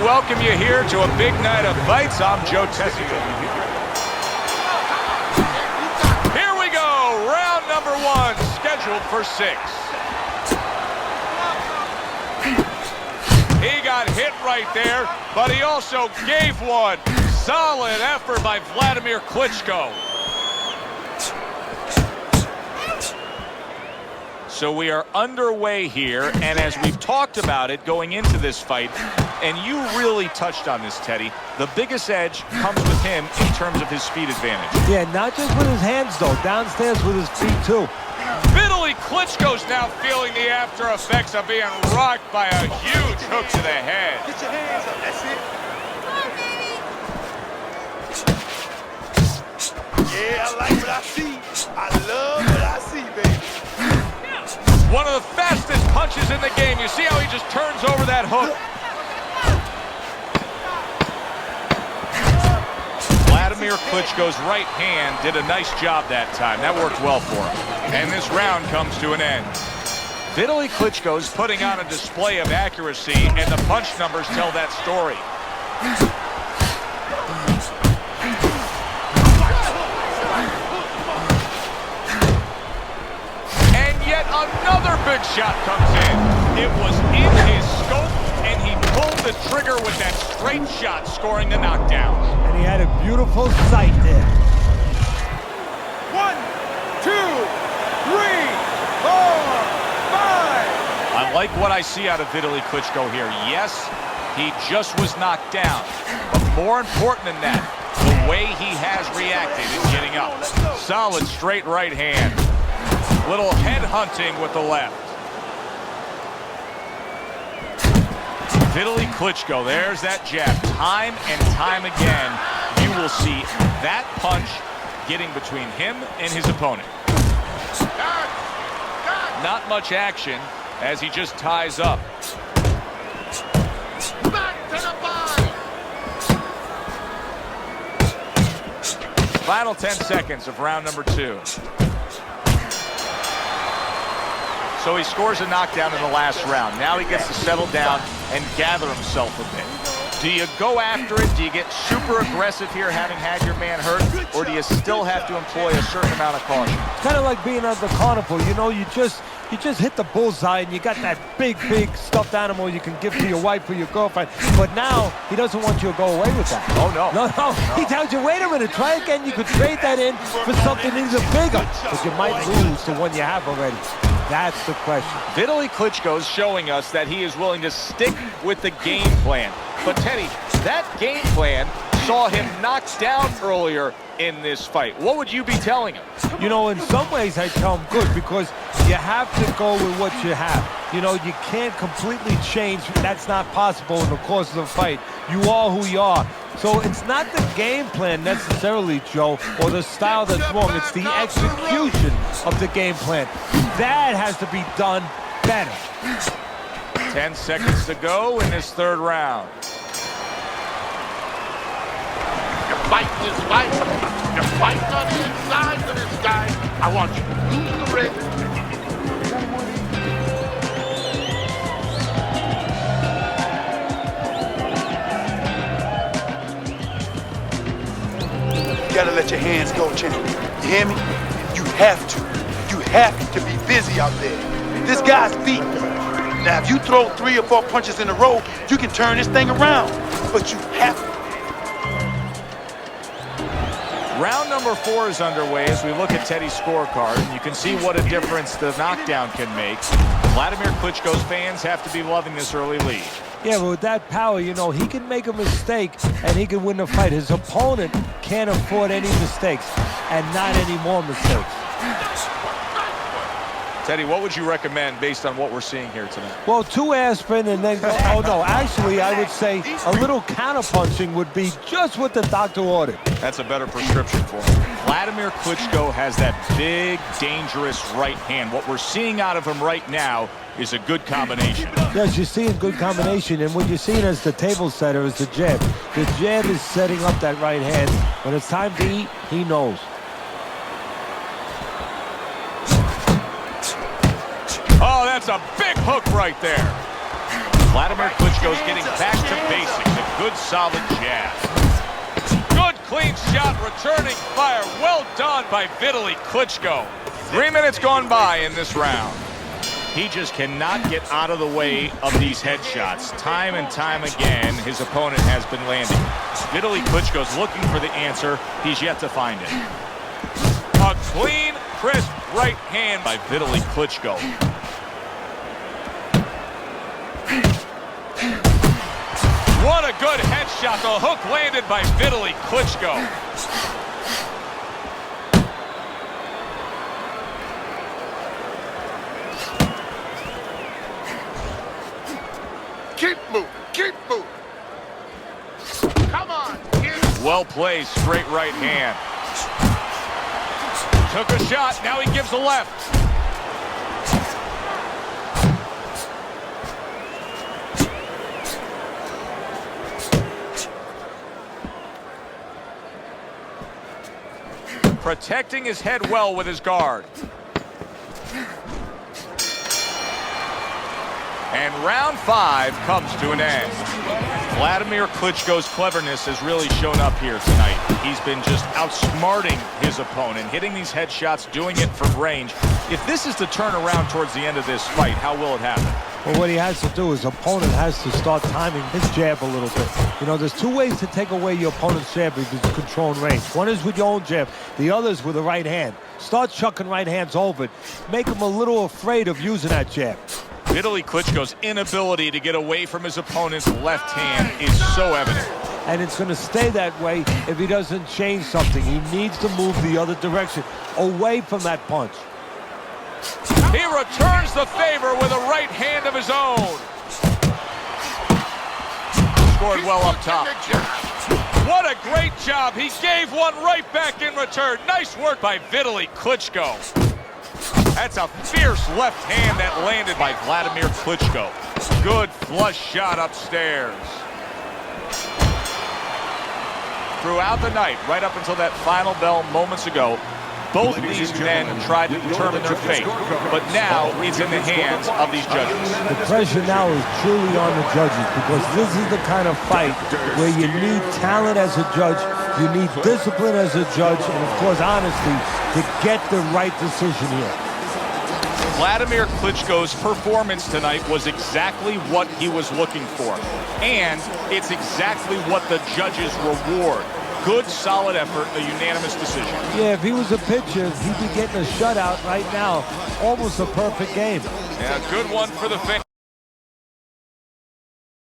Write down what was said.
welcome you here to a big night of fights. I'm Joe Tessio. Here we go, round number 1, scheduled for 6. He got hit right there, but he also gave one. Solid effort by Wladimir Klitschko. So we are underway here, and as we've talked about it going into this fight, and you really touched on this, Teddy, the biggest edge comes with him in terms of his speed advantage. Yeah, not just with his hands, though. Downstairs with his feet, too. Vitali Klitschko's now feeling the after effects of being rocked by a huge hook to the head. Get your hands up, that's it. Yeah, I like what I see. I love what I see, baby. One of the fastest punches in the game. You see how he just turns over that hook? Wladimir Klitschko's right hand did a nice job that time. That worked well for him. And this round comes to an end. Vitali Klitschko's putting on a display of accuracy, and the punch numbers tell that story. Another big shot comes in. It was in his scope, and he pulled the trigger with that straight shot, scoring the knockdown. And he had a beautiful sight there. 1, 2, 3, 4, 5. I like what I see out of Vitali Klitschko here. Yes, he just was knocked down. But more important than that, the way he has reacted in getting up. Solid straight right hand. Little head hunting with the left. Vitali Klitschko, there's that jab. Time and time again, you will see that punch getting between him and his opponent. Not much action as he just ties up. Final 10 seconds of round number 2. So he scores a knockdown in the last round. Now he gets to settle down and gather himself a bit. Do you go after it? Do you get super aggressive here, having had your man hurt? Or do you still have to employ a certain amount of caution? It's kind of like being at the carnival. You know, you just hit the bullseye, and you got that big stuffed animal you can give to your wife or your girlfriend. But now he doesn't want you to go away with that. Oh, no. No. He tells you, wait a minute, try again. You could trade that in for something even bigger, but you might lose the one you have already. That's the question. Vitali Klitschko's showing us that he is willing to stick with the game plan. But Teddy, that game plan saw him knocked down earlier in this fight. What would you be telling him? You know, in some ways I tell him good, because you have to go with what you have. You know, you can't completely change. That's not possible in the course of the fight. You are who you are. So it's not the game plan necessarily, Joe, or the style that's wrong. It's the execution of the game plan. That has to be done better. 10 seconds to go in this third round. You're fighting this fight. You're fighting on the inside of this guy. I want you to use the ring. You gotta let your hands go, champion. You hear me? You have to. You have to be busy out there. This guy's beat. Now, if you throw 3 or 4 punches in a row, you can turn this thing around. But you have to. Round number 4 is underway as we look at Teddy's scorecard, and you can see what a difference the knockdown can make. Wladimir Klitschko's fans have to be loving this early lead. Yeah, but with that power, you know, he can make a mistake and he can win the fight. His opponent can't afford any mistakes, and not any more mistakes. Teddy, what would you recommend based on what we're seeing here tonight? Well, 2 aspirin and then go, oh no, actually I would say a little counterpunching would be just what the doctor ordered. That's a better prescription for him. Wladimir Klitschko has that big, dangerous right hand. What we're seeing out of him right now is a good combination. Yes, you're seeing good combination, and what you're seeing as the table setter is the jab. The jab is setting up that right hand. When it's time to eat, he knows. Oh, that's a big hook right there. Wladimir Klitschko's getting back to basics. solid jab. Good clean shot, returning fire. Well done by Vitali Klitschko. 3 minutes gone by in this round. He just cannot get out of the way of these headshots. Time and time again, his opponent has been landing. Vitali Klitschko's looking for the answer. He's yet to find it. A clean, crisp right hand by Vitali Klitschko. What a good headshot. The hook landed by Vitali Klitschko. Keep moving, keep moving. Come on, Well played, straight right hand. Took a shot, now he gives a left. Protecting his head well with his guard. And round 5 comes to an end. Wladimir Klitschko's cleverness has really shown up here tonight. He's been just outsmarting his opponent, hitting these headshots, doing it from range. If this is to turn around towards the end of this fight, how will it happen? Well, what he has to do is opponent has to start timing his jab a little bit. You know, there's 2 ways to take away your opponent's jab if he's controlling range. One is with your own jab. The other is with the right hand. Start chucking right hands over it. Make him a little afraid of using that jab. Vitali Klitschko's inability to get away from his opponent's left hand is so evident. And it's going to stay that way if he doesn't change something. He needs to move the other direction, away from that punch. He returns the favor with a right hand of his own. Scored well up top. What a great job. He gave one right back in return. Nice work by Vitali Klitschko. That's a fierce left hand that landed by Wladimir Klitschko. Good flush shot upstairs. Throughout the night, right up until that final bell moments ago, both these men tried to determine their fate, but now it's in the hands of these judges. The pressure now is truly on the judges because this is the kind of fight where you need talent as a judge, you need discipline as a judge, and of course honesty to get the right decision here. Wladimir Klitschko's performance tonight was exactly what he was looking for, and it's exactly what the judges reward. Good, solid effort, a unanimous decision. Yeah, if he was a pitcher, he'd be getting a shutout right now. Almost a perfect game. Yeah, good one for the fans.